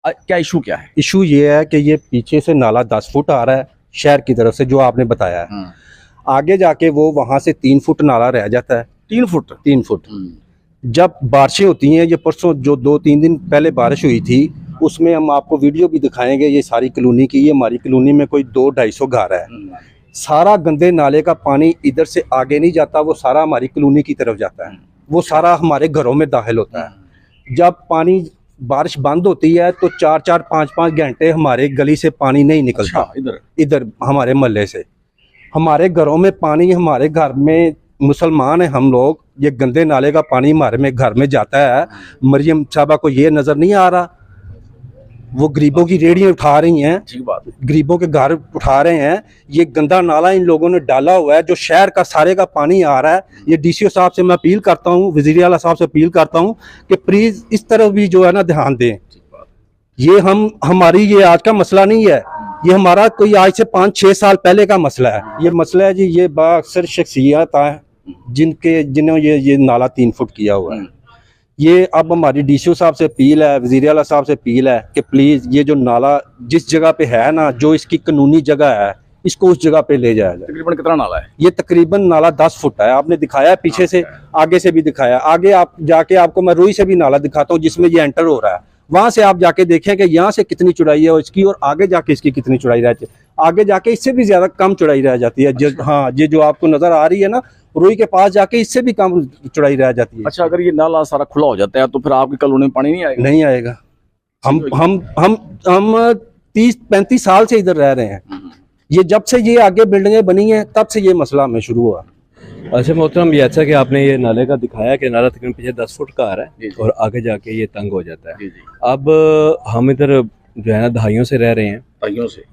क्या इशू क्या है? इशू ये है कि ये पीछे से नाला 10 फुट आ रहा है शहर की तरफ से, जो आपने बताया है। आगे जाके वो वहां से 3 फुट नाला रह जाता है। 3 फुट। जब बारिशें होती हैं, ये परसों जो 2-3 दिन पहले बारिश हुई थी, उसमें हम आपको वीडियो भी दिखाएंगे। ये सारी कॉलोनी की, ये हमारी कॉलोनी में कोई 200-250 घर है। सारा गंदे नाले का पानी इधर से आगे नहीं जाता, वो सारा हमारी कॉलोनी की तरफ जाता है, वो सारा हमारे घरों में दाखिल होता है। जब पानी बारिश बंद होती है तो 4-4 5-5 घंटे हमारे गली से पानी नहीं निकलता। अच्छा, इधर हमारे मोहल्ले से हमारे घरों में पानी, हमारे घर में मुसलमान है हम लोग, ये गंदे नाले का पानी हमारे में घर में जाता है। मरियम साहबा को ये नजर नहीं आ रहा, वो गरीबों की रेहड़ियां उठा रही हैं, ठीक बात, गरीबों के घर उठा रहे हैं। ये गंदा नाला इन लोगों ने डाला हुआ है, जो शहर का सारे का पानी आ रहा है। ये डीसीओ साहब से मैं अपील करता हूँ, वजीर आला साहब से अपील करता हूँ कि प्लीज इस तरफ भी जो है ना ध्यान दें। ये हमारी ये आज का मसला नहीं है, ये हमारा कोई आज से 5-6 साल पहले का मसला है। ये मसला है जी, ये बाअक्सर शख्सियत है जिन्होंने ये नाला 3 फुट किया हुआ है। ये अब हमारी डीसीओ साहब से अपील है, वज़ीर आला साहब से अपील है कि प्लीज़ ये जो नाला जिस जगह पे है ना, जो इसकी कानूनी जगह है, इसको उस जगह पे ले जाया जाए। तकरीबन कितना नाला है? ये तकरीबन नाला 10 फुट है। आपने दिखाया पीछे से, आगे से भी दिखाया। आगे आप जाके आपको मैं रुई से भी नाला दिखाता हूँ जिसमें ये एंटर हो रहा है। वहां से आप जाके देखें कि यहाँ से कितनी चौड़ाई है इसकी, और आगे जाके इसकी कितनी चौड़ाई रहती है। आगे जाके इससे भी ज्यादा कम चौड़ाई रह जाती है। हाँ, ये जो आपको नजर आ रही है ना, रुई के पास जाके इससे भी कम चौड़ाई रह जाती है। अच्छा, अगर ये नाला सारा खुला हो जाता है तो फिर आपकी कॉलोनी में पानी नहीं आएगा? नहीं आएगा। हम 30-35 साल से इधर रह रहे हैं। ये जब से ये आगे बिल्डिंगें बनी हैं तब से ये मसला हमें शुरू हुआ। अच्छा मोहतरम, ये अच्छा कि आपने ये नाले का दिखाया कि नाला तकरीबन पीछे 10 फुट का आ रहा है और आगे जाके ये तंग हो जाता है। अब हम इधर जो है ना दहाइयों से रह रहे हैं,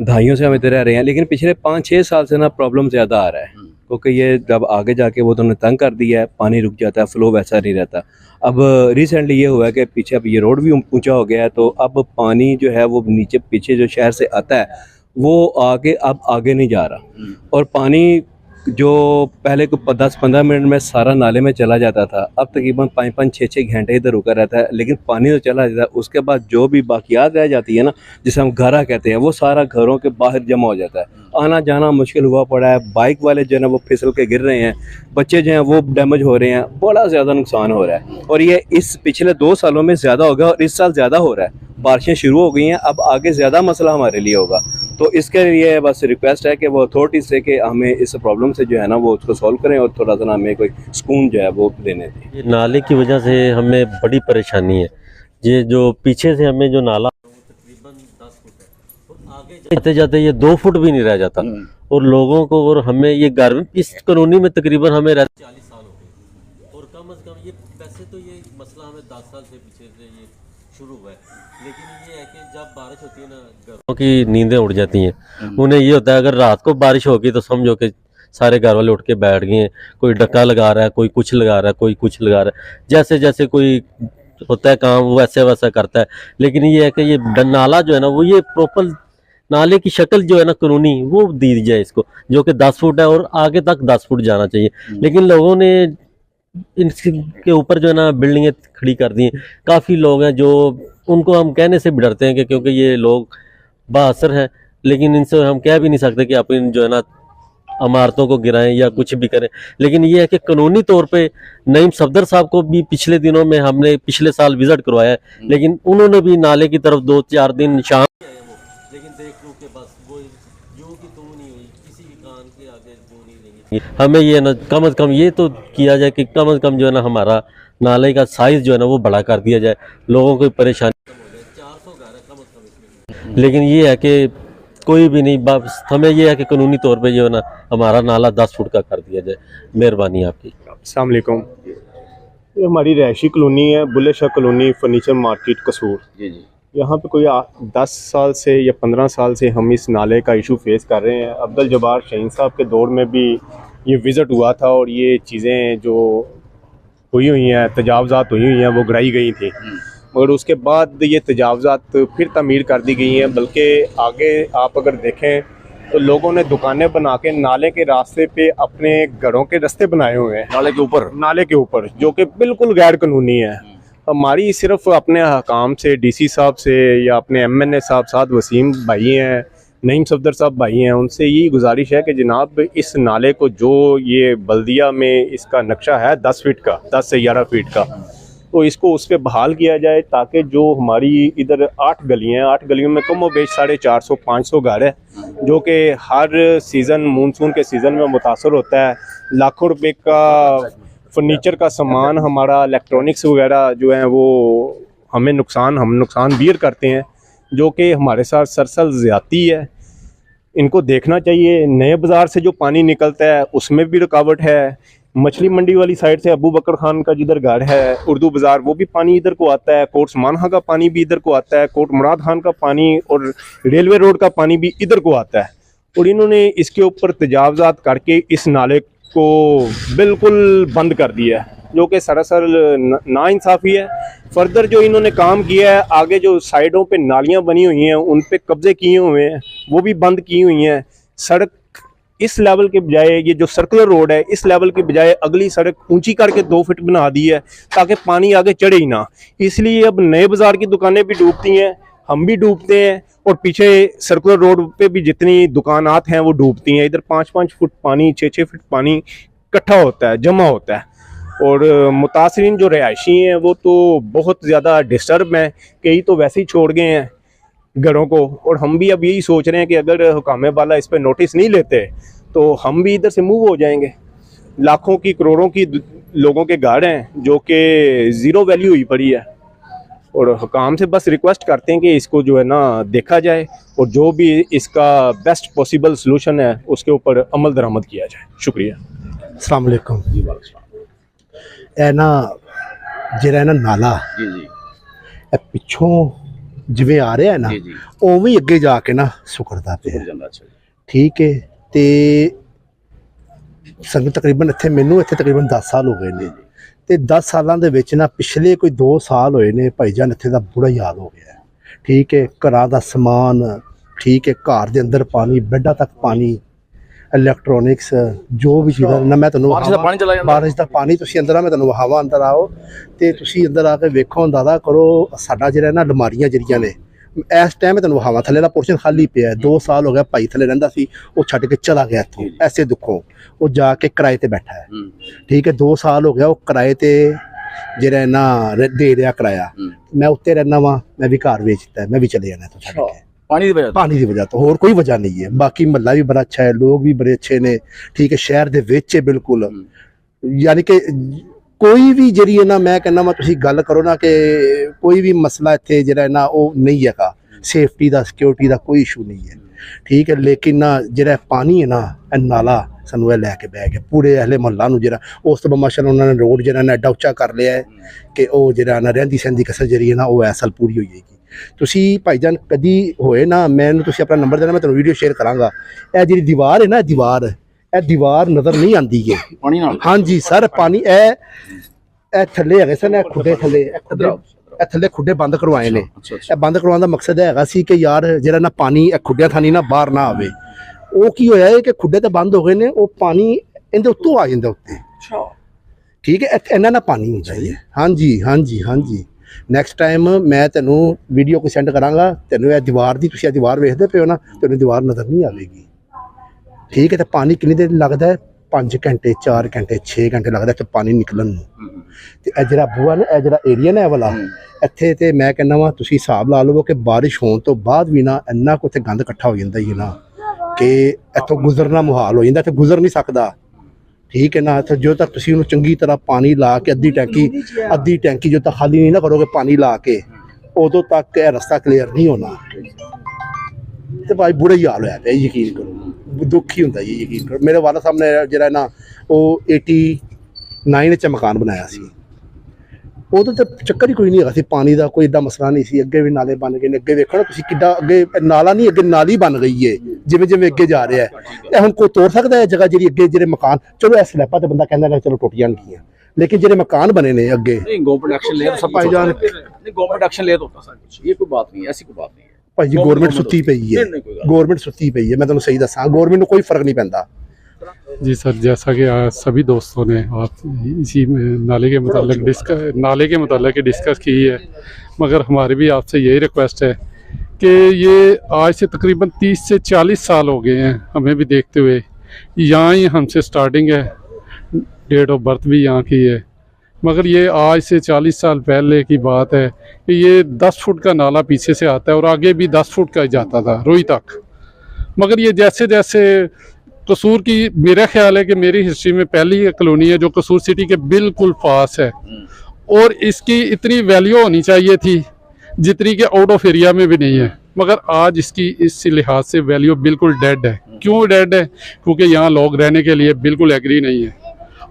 दहाइयों से हम इधर रह रहे हैं, लेकिन पिछले 5-6 साल से ना प्रॉब्लम ज़्यादा आ रहा है, क्योंकि ये जब आगे जाके वो तो तंग कर दिया है, पानी रुक जाता है, फ्लो वैसा नहीं रहता। अब रिसेंटली ये हुआ है कि पीछे अब ये रोड भी ऊंचा हो गया है, तो अब पानी जो है वो नीचे पीछे जो शहर से आता है वो अब आगे नहीं जा रहा, और पानी जो पहले को 10-15 मिनट में सारा नाले में चला जाता था, अब तकरीबन 5-6 घंटे इधर रुका रहता है, लेकिन पानी तो चला जाता है। उसके बाद जो भी बाकियात रह जाती है ना, जिसे हम घरा कहते हैं, वो सारा घरों के बाहर जमा हो जाता है। आना जाना मुश्किल हुआ पड़ा है। बाइक वाले जो है ना वो फिसल के गिर रहे हैं, बच्चे जो हैं वो डैमेज हो रहे हैं, बड़ा ज़्यादा नुकसान हो रहा है। और ये इस पिछले 2 सालों में ज़्यादा हो गया और इस साल ज़्यादा हो रहा है। बारिशें शुरू हो गई हैं, अब आगे ज़्यादा मसला हमारे लिए होगा। तो इसके लिए बस रिक्वेस्ट है कि वो अथॉरिटी से कि हमें इस प्रॉब्लम से जो है ना वो उसको सॉल्व करें और थोड़ा सा ना हमें कोई सुकून जो है वो देने दें। ये नाले की वजह से हमें बड़ी परेशानी है। ये जो पीछे से हमें जो नाला तकरीबन 10 फुट है और आगे जाते जाते ये 2 फुट भी नहीं रह जाता, और लोगों को और हमें ये घर इस कॉलोनी में तकरीबन हमें 40 साल हो गए, और कम से कम ये वैसे तो ये मसला हमें 10 साल से पीछे से ये शुरू हुआ है, लेकिन ये है कि जब बारिश होती है ना, घरों की नींदें उड़ जाती हैं। उन्हें ये होता है अगर रात को बारिश होगी तो समझो कि सारे घर वाले उठ के बैठ गए हैं, कोई डक्का लगा रहा है, कोई कुछ लगा रहा है, कोई कुछ लगा रहा है, जैसे जैसे कोई होता है काम वैसे वैसा करता है। लेकिन ये है कि ये नाला जो है ना वो ये प्रॉपर नाले की शक्ल जो है ना कानूनी वो दी जाए इसको, जो कि 10 फुट है और आगे तक 10 फुट जाना चाहिए। लेकिन लोगों ने इनके ऊपर जो है ना बिल्डिंगें खड़ी कर दी हैं। काफ़ी लोग हैं जो उनको हम कहने से भी डरते हैं कि क्योंकि ये लोग बाअसर हैं, लेकिन इनसे हम कह भी नहीं सकते कि आप इन जो है ना इमारतों को गिराएं या कुछ भी करें। लेकिन ये है कि कानूनी तौर पे नईम सफदर साहब को भी पिछले दिनों में हमने पिछले साल विजिट करवाया है, लेकिन उन्होंने भी नाले की तरफ 2-4 दिन शाम, लेकिन देख लो कि बस वो जो की तो नहीं हुई, किसी के कान के आगे वो नहीं रही। हमें ये ना कम से कम ये तो किया जाए कि कम से कम जो है ना हमारा नाले का साइज जो है ना वो बड़ा कर दिया जाए, लोगों को परेशानी कम हो जाए। 400 घर है कम से कम इसमें, लेकिन ये है कि कोई भी नहीं, बस हमें ये है कि कानूनी तौर पे जो है ना हमारा नाला 10 फुट का कर दिया जाए। मेहरबानी आपकी। अस्सलाम वालेकुम। ये हमारी रहायशी कॉलोनी है, Bulleh Shah colony, furniture market, Kasur. यहाँ पे कोई 10 साल से या 15 साल से हम इस नाले का इशू फेस कर रहे हैं। अब्दुल जब्बार शाहीन साहब के दौर में भी ये विज़िट हुआ था और ये चीज़ें जो हुई हैं, तजावज़ात हुई हैं, वो गिराई गई थी, मगर उसके बाद ये तजावज़ात फिर तमीर कर दी गई हैं। बल्कि आगे आप अगर देखें तो लोगों ने दुकानें बना के नाले के रास्ते पे अपने घरों के रास्ते बनाए हुए हैं, नाले के ऊपर, जो कि बिल्कुल गैर कानूनी है। हमारी सिर्फ अपने हकाम से, डीसी साहब से या अपने MNA साहब साथ वसीम भाई हैं, नईम सफदर साहब भाई हैं, उनसे यही गुजारिश है कि जनाब इस नाले को जो ये बल्दिया में इसका नक्शा है 10 फीट का, 10 से 11 फीट का, तो इसको उस पर बहाल किया जाए ताकि जो हमारी इधर 8 गलियाँ हैं, 8 गलियों में कम बेश 450-500 घर है जो कि हर सीज़न मानसून के सीज़न में मुतासर होता है। लाखों रुपए का फर्नीचर का सामान, हमारा इलेक्ट्रॉनिक्स वगैरह जो है वो हम नुकसान बियर करते हैं, जो कि हमारे साथ सरसल ज़्यादती है। इनको देखना चाहिए। नए बाज़ार से जो पानी निकलता है उसमें भी रुकावट है। मछली मंडी वाली साइड से अबू बकर खान का जिधर घर है, उर्दू बाज़ार, वो भी पानी इधर को आता है। कोट समानहा का पानी भी इधर को आता है। कोट मुराद खान का पानी और रेलवे रोड का पानी भी इधर को आता है। और इन्होंने इसके ऊपर तजावज़ात करके इस नाले को बिल्कुल बंद कर दिया है, जो कि सरासर नाइंसाफ़ी है। फर्दर जो इन्होंने काम किया है, आगे जो साइडों पे नालियां बनी हुई हैं उन पे कब्जे किए हुए हैं, वो भी बंद की हुई हैं। सड़क इस लेवल के बजाय, ये जो सर्कुलर रोड है, इस लेवल के बजाय अगली सड़क ऊंची करके 2 फीट बना दी है ताकि पानी आगे चढ़े ही ना। इसलिए अब नए बाज़ार की दुकानें भी डूबती हैं, हम भी डूबते हैं, और पीछे सर्कुलर रोड पे भी जितनी दुकानात हैं वो डूबती हैं। इधर 5-5 फुट पानी, 6-6 फुट पानी इकट्ठा होता है, जमा होता है। और मुतासरीन जो रहायशी हैं वो तो बहुत ज़्यादा डिस्टर्ब हैं, कई तो वैसे ही छोड़ गए हैं घरों को। और हम भी अब यही सोच रहे हैं कि अगर हुकाम वाला इस पर नोटिस नहीं लेते तो हम भी इधर से मूव हो जाएंगे। लाखों की, करोड़ों की लोगों के घर हैं जो कि ज़ीरो वैल्यू हुई पड़ी है। और हुकाम से बस रिक्वेस्ट करते हैं कि इसको जो है ना देखा जाए और जो भी इसका बेस्ट पॉसिबल सलूशन है उसके ऊपर अमल दरामद किया जाए। शुक्रिया। अस्सलाम वालेकुम जी। ਇਹ ਨਾ ਜਿਹੜਾ ਨਾ ਨਾਲਾ ਜੀ ਜੀ ਇਹ ਪਿੱਛੋਂ ਜਿਵੇਂ ਆ ਰਿਹਾ ਹੈ ਨਾ ਉਵੇਂ ਹੀ ਅੱਗੇ ਜਾ ਕੇ ਨਾ ਸੁਕੜਦਾ ਪਿਆ। ਜਾਂਦਾ ਅੱਛਾ ਜੀ। ਠੀਕ ਹੈ, ਤੇ ਸਾਨੂੰ ਤਕਰੀਬਨ ਮੈਨੂੰ ਇੱਥੇ ਤਕਰੀਬਨ 10 ਸਾਲ ਹੋ ਗਏ ਨੇ, ਤੇ 10 ਸਾਲਾਂ ਦੇ ਵਿੱਚ ਨਾ ਪਿਛਲੇ ਕੋਈ 2 ਸਾਲ ਹੋਏ ਨੇ ਭਾਈਜਾਨ ਇੱਥੇ ਦਾ ਬੁਰਾ ਹੀ ਹਾਲ ਹੋ ਗਿਆ। ਠੀਕ ਹੈ, ਘਰਾਂ ਦਾ ਸਮਾਨ, ਠੀਕ ਹੈ, ਘਰ ਦੇ ਅੰਦਰ ਪਾਣੀ, ਬੈੱਡਾਂ ਤੱਕ ਪਾਣੀ, ਇਲੈਕਟ੍ਰੋਨਿਕਸ, ਜੋ ਵੀ ਚੀਜ਼ਾਂ ਨਾ ਮੈਂ ਤੁਹਾਨੂੰ ਬਾਰਿਸ਼ ਦਾ ਪਾਣੀ ਚਲਾ ਜਾਂਦਾ। ਬਾਰਿਸ਼ ਦਾ ਪਾਣੀ ਤੁਸੀਂ ਅੰਦਰ ਆ, ਮੈਂ ਤੁਹਾਨੂੰ ਵਹਾਵਾਂ ਅੰਦਰ ਆਓ ਤੇ ਤੁਸੀਂ ਅੰਦਰ ਆ ਕੇ ਵੇਖੋ, ਅੰਦਾਜ਼ਾ ਕਰੋ ਸਾਡਾ ਜਿਹੜਾ ਨਾ ਅਲਮਾਰੀਆਂ ਜਿਹੜੀਆਂ ਨੇ ਇਸ ਟਾਈਮ ਤੁਹਾਨੂੰ ਵਹਾਵਾਂ, ਥੱਲੇ ਦਾ ਪੋਰਸ਼ਨ ਖਾਲੀ ਪਿਆ। 2 ਸਾਲ ਹੋ ਗਿਆ ਭਾਈ ਥੱਲੇ ਰਹਿੰਦਾ ਸੀ, ਉਹ ਛੱਡ ਕੇ ਚਲਾ ਗਿਆ ਇੱਥੋਂ ਐਸੇ ਦੁੱਖੋਂ, ਉਹ ਜਾ ਕੇ ਕਿਰਾਏ ਤੇ ਬੈਠਾ ਹੈ। ਠੀਕ ਹੈ, 2 ਸਾਲ ਹੋ ਗਿਆ ਉਹ ਕਿਰਾਏ ਤੇ ਜਿਹੜਾ ਨਾ ਦੇ ਰਿਹਾ ਕਿਰਾਇਆ। ਮੈਂ ਉੱਤੇ ਰਹਿਣਾ ਵਾਂ, ਮੈਂ ਵੀ ਘਰ ਵੇਚਤਾ, मैं भी चले जाना तो छੱਡ ਕੇ पानी की वजह पानी की वजह तो होर कोई वजह नहीं है। बाकी महल्ला भी बड़ा अच्छा है, लोग भी बड़े अच्छे ने। ठीक है, शहर दे विच है बिल्कुल, यानी कि कोई भी ਜਿਹੜੀ ਨਾ मैं कहना ਵਾ ਤੁਸੀਂ ਗੱਲ ਕਰੋ ਨਾ कि कोई भी मसला ਇੱਥੇ ਜਿਹੜਾ ਨਾ ਉਹ ਨਹੀਂ ਹੈਗਾ। ਸੇਫਟੀ ਦਾ, ਸਿਕਿਉਰਿਟੀ ਦਾ ਕੋਈ ਇਸ਼ੂ ਨਹੀਂ ਹੈ। ਠੀਕ ਹੈ, ਲੇਕਿਨ ਨਾ ਜਿਹੜਾ ਪਾਣੀ ਹੈ ਨਾ ਇਹ ਨਾਲਾ ਸਾਨੂੰ ਇਹ ਲੈ ਕੇ ਬਹਿ ਗਿਆ ਪੂਰੇ ਅਹਲੇ ਮੁਹੱਲਾ ਨੂੰ। ਜਿਹੜਾ ਉਸ ਤੋਂ ਬਾਅਦ ਮਾਸ਼ਾਅੱਲਾ ਉਹਨਾਂ ਨੇ ਰੋਡ ਜਿਹੜਾ ਨਾ ਐਡਾ ਉੱਚਾ ਕਰ ਲਿਆ ਹੈ ਕਿ ਉਹ ਜਿਹੜਾ ਨਾ ਰਹਿੰਦੀ ਸਹਿੰਦੀ ਕਸਰ ਜਿਹੜੀ ਹੈ ਨਾ ਉਹ ਐਸਲ ਪੂਰੀ ਹੋ ਜਾਏਗੀ। ਤੁਸੀਂ ਭਾਈਜਾਨ ਕਦੀ ਹੋਏ ਨਾ, ਮੈਨੂੰ ਤੁਸੀਂ ਆਪਣਾ ਨੰਬਰ ਦੇਣਾ, ਮੈਂ ਤੁਹਾਨੂੰ ਵੀਡੀਓ ਸ਼ੇਅਰ ਕਰਾਂਗਾ। ਇਹ ਜਿਹੜੀ ਦੀਵਾਰ ਹੈ ਨਾ, ਇਹ ਦੀਵਾਰ ਨਜ਼ਰ ਨਹੀਂ ਆਉਂਦੀ ਹੈ पानी नाल। ਹਾਂਜੀ ਸਰ, ਪਾਣੀ ਇਹ ਥੱਲੇ ਹੈਗੇ ਸਨ, ਇਹ ਖੁੱਡੇ ਥੱਲੇ, ਇਹ ਥੱਲੇ ਖੁੱਡੇ ਬੰਦ ਕਰਵਾਏ ਨੇ। ਇਹ ਬੰਦ ਕਰਵਾਉਣ ਦਾ ਮਕਸਦ ਹੈਗਾ ਸੀ ਕਿ ਯਾਰ ਜਿਹੜਾ ਨਾ ਪਾਣੀ ਇਹ ਖੁੱਡਿਆਂ ਥਾਣੀ ਨਾ ਬਾਹਰ ਨਾ ਆਵੇ। ਉਹ ਕੀ ਹੋਇਆ ਹੈ ਕਿ ਖੁੱਡੇ ਤਾਂ ਬੰਦ ਹੋ ਗਏ ਨੇ, ਉਹ ਪਾਣੀ ਇਹਦੇ ਉੱਤੋਂ ਆ ਜਾਂਦਾ ਉੱਤੇ। ਠੀਕ ਹੈ, ਇਹਨਾਂ ਨਾਲ ਪਾਣੀ ਹੁੰਦਾ ਹੈ। ਹਾਂਜੀ। ਨੈਕਸਟ ਟਾਈਮ ਮੈਂ ਤੈਨੂੰ ਵੀਡੀਓ ਕੋਈ ਸੈਂਡ ਕਰਾਂਗਾ, ਤੈਨੂੰ ਇਹ ਦੀਵਾਰ ਦੀ, ਤੁਸੀਂ ਇਹ ਦੀਵਾਰ ਵੇਖਦੇ ਪਏ ਹੋ ਨਾ, ਤੈਨੂੰ ਦੀਵਾਰ ਨਜ਼ਰ ਨਹੀਂ ਆਵੇਗੀ। ਠੀਕ ਹੈ, ਤੇ ਪਾਣੀ ਕਿੰਨੀ ਦੇਰ ਲੱਗਦਾ ਹੈ? 5 ਘੰਟੇ, 4 ਘੰਟੇ, 6 ਘੰਟੇ ਲੱਗਦਾ ਇੱਥੇ ਪਾਣੀ ਨਿਕਲਣ ਨੂੰ। ਤੇ ਇਹ ਜਿਹੜਾ ਬੂਆ ਨਾ, ਇਹ ਜਿਹੜਾ ਏਰੀਆ ਨਾ ਇਹ ਵਾਲਾ, ਇੱਥੇ ਤੇ ਮੈਂ ਕਹਿੰਦਾ ਵਾ ਤੁਸੀਂ ਹਿਸਾਬ ਲਾ ਲਵੋ ਕਿ ਬਾਰਿਸ਼ ਹੋਣ ਤੋਂ ਬਾਅਦ ਵੀ ਨਾ ਇੰਨਾ ਕੁ ਇੱਥੇ ਗੰਦ ਇਕੱਠਾ ਹੋ ਜਾਂਦਾ ਹੀ ਨਾ ਕਿ ਇੱਥੋਂ ਗੁਜ਼ਰਨਾ ਮੁਹਾਲ ਹੋ ਜਾਂਦਾ, ਇੱਥੇ ਗੁਜ਼ਰ ਨਹੀਂ ਸਕਦਾ। ਠੀਕ ਹੈ ਨਾ, ਇੱਥੇ ਜਦੋਂ ਤੱਕ ਤੁਸੀਂ ਉਹਨੂੰ ਚੰਗੀ ਤਰ੍ਹਾਂ ਪਾਣੀ ਲਾ ਕੇ ਅੱਧੀ ਟੈਂਕੀ ਜਦੋਂ ਤੱਕ ਖਾਲੀ ਨਹੀਂ ਨਾ ਕਰੋਗੇ ਪਾਣੀ ਲਾ ਕੇ, ਉਦੋਂ ਤੱਕ ਇਹ ਰਸਤਾ ਕਲੀਅਰ ਨਹੀਂ ਹੋਣਾ। ਤੇ ਭਾਈ ਬੁਰਾ ਹੀ ਹਾਲ ਹੋਇਆ ਪਿਆ, ਯਕੀਨ ਕਰੋ, ਦੁੱਖ ਹੀ ਹੁੰਦਾ ਜੀ, ਯਕੀਨ ਕਰੋ। ਮੇਰੇ ਵਾਲਾ ਸਾਹਿਬ ਨੇ ਜਿਹੜਾ ਨਾ ਉਹ 89 'ਚ ਮਕਾਨ ਬਣਾਇਆ ਸੀ, ਉਦੋਂ ਤਾਂ ਚੱਕਰ ਹੀ ਕੋਈ ਨਹੀਂ ਹੈਗਾ ਸੀ ਪਾਣੀ ਦਾ, ਕੋਈ ਏਡਾ ਮਸਲਾ ਨਹੀਂ ਸੀ। ਅੱਗੇ ਵੀ ਨਾਲੇ ਬਣ ਗਏ ਨੇ, ਅੱਗੇ ਵੇਖੋ ਨਾ ਤੁਸੀਂ ਕਿੱਡਾ ਅੱਗੇ ਨਾਲਾ ਨਹੀਂ, ਅੱਗੇ ਨਾਲੀ ਬਣ ਗਈ ਹੈ ਜਿਵੇਂ ਅੱਗੇ ਜਾ ਰਿਹਾ ਹੈ। ਇਹ ਹੁਣ ਕੋਈ ਤੋੜ ਸਕਦਾ ਹੈ ਜਗ੍ਹਾ ਜਿਹੜੀ ਅੱਗੇ ਜਿਹੜੇ ਮਕਾਨ, ਚਲੋ ਇਹ ਸਲੈਬਾਂ ਤੇ ਬੰਦਾ ਕਹਿੰਦਾ ਚਲੋ ਟੁੱਟ ਜਾਣਗੀਆਂ, लेकिन जो मकान बने ने अगे गवर्नमेंट एक्शन ले सब भाईजान, गवर्नमेंट एक्शन ले तो होता सब कुछ, ये कोई बात नहीं, ऐसी कोई बात नहीं है भाई जी। गवर्नमेंट सुत्ती पई है, गवर्नमेंट सुत्ती पई है, मैं तुहानू सही दसां, गवर्नमेंट नूं कोई फर्क नहीं पैंदा। जी सर, जैसा कि आज सभी दोस्तों ने आप इसी नाले के मुताल्लिक डिस्कस की है, मगर हमारी भी आपसे यही रिक्वेस्ट है कि ये आज से तकरीबन 30 से 40 साल हो गए हैं हमें भी देखते हुए। यहाँ ही हमसे स्टार्टिंग है, डेट ऑफ बर्थ भी यहाँ की है, मगर ये आज से 40 साल पहले की बात है कि ये 10 फुट का नाला पीछे से आता है और आगे भी 10 फुट का जाता था रोई तक। मगर ये जैसे जैसे कसूर की, मेरा ख्याल है कि मेरी हिस्ट्री में पहली ये कॉलोनी है जो कसूर सिटी के बिल्कुल पास है, और इसकी इतनी वैल्यू होनी चाहिए थी जितनी कि आउट ऑफ एरिया में भी नहीं है, मगर आज इसकी इस लिहाज से वैल्यू बिल्कुल डेड है। क्यों डेड है? क्योंकि यहाँ लोग रहने के लिए बिल्कुल एग्री नहीं है।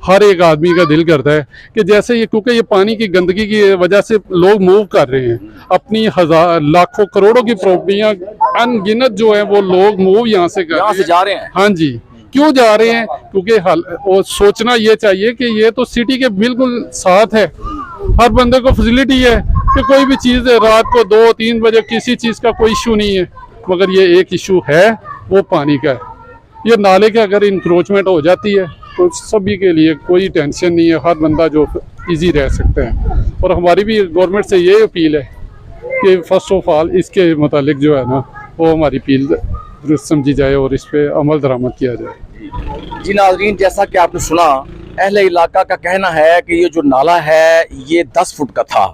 हर एक आदमी का दिल करता है कि जैसे ये, क्योंकि ये पानी की गंदगी की वजह से लोग मूव कर रहे हैं, अपनी हजार लाखों करोड़ों की प्रॉपर्टियां अनगिनत जो है वो लोग मूव यहाँ से जा रहे हैं। हाँ जी, क्यों जा रहे हैं? क्योंकि और सोचना ये चाहिए कि ये तो सिटी के बिल्कुल साथ है, हर बंदे को फैसिलिटी है कि कोई भी चीज़ रात को 2-3 बजे किसी चीज़ का कोई इशू नहीं है, मगर ये एक इशू है वो पानी का है। ये नाले के अगर इंक्रोचमेंट हो जाती है तो सभी के लिए कोई टेंशन नहीं है, हर बंदा जो इजी रह सकता है। और हमारी भी गवर्नमेंट से ये अपील है कि फर्स्ट ऑफ ऑल इसके मुतालिक जो है ना वो हमारी अपील दुरुस्त समझी जाए और इस पर अमल दरामद किया जाए। जी नाज़रीन, जैसा कि आपने सुना, अहले इलाका का कहना है कि ये जो नाला है ये 10 फुट का था,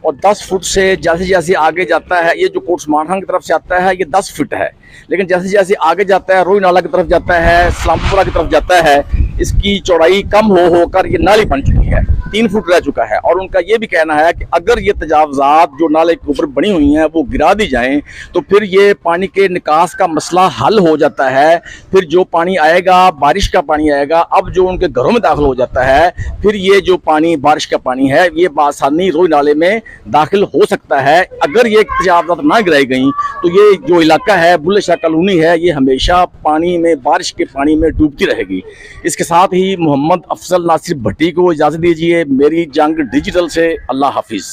और 10 फुट से जैसे जैसे आगे जाता है, ये जो कोटसमानहंग की तरफ से आता है ये 10 फुट है, लेकिन जैसे जैसे आगे जाता है, रोई नाला की तरफ जाता है, इस्लामपुरा की तरफ जाता है, इसकी चौड़ाई कम होकर ये नाली बन चुकी है, 3 फुट रह चुका है। और उनका ये भी कहना है कि अगर ये तजावज़ात जो नाले के ऊपर बनी हुई हैं वो गिरा दी जाएं तो फिर ये पानी के निकास का मसला हल हो जाता है। फिर जो पानी आएगा, बारिश का पानी आएगा, अब जो उनके घरों में दाखिल हो जाता है, फिर ये जो पानी बारिश का पानी है ये बासानी रोई नाले में दाखिल हो सकता है। अगर ये तजावज़ात ना गिराई गई तो ये जो इलाका है बुल्ले शाह कॉलोनी है, ये हमेशा पानी में, बारिश के पानी में डूबती रहेगी। इसके साथ ही मोहम्मद अफजल नासिर भट्टी को इजाज़त दीजिए। मेरी जंग डिजिटल से अल्लाह हाफिज़।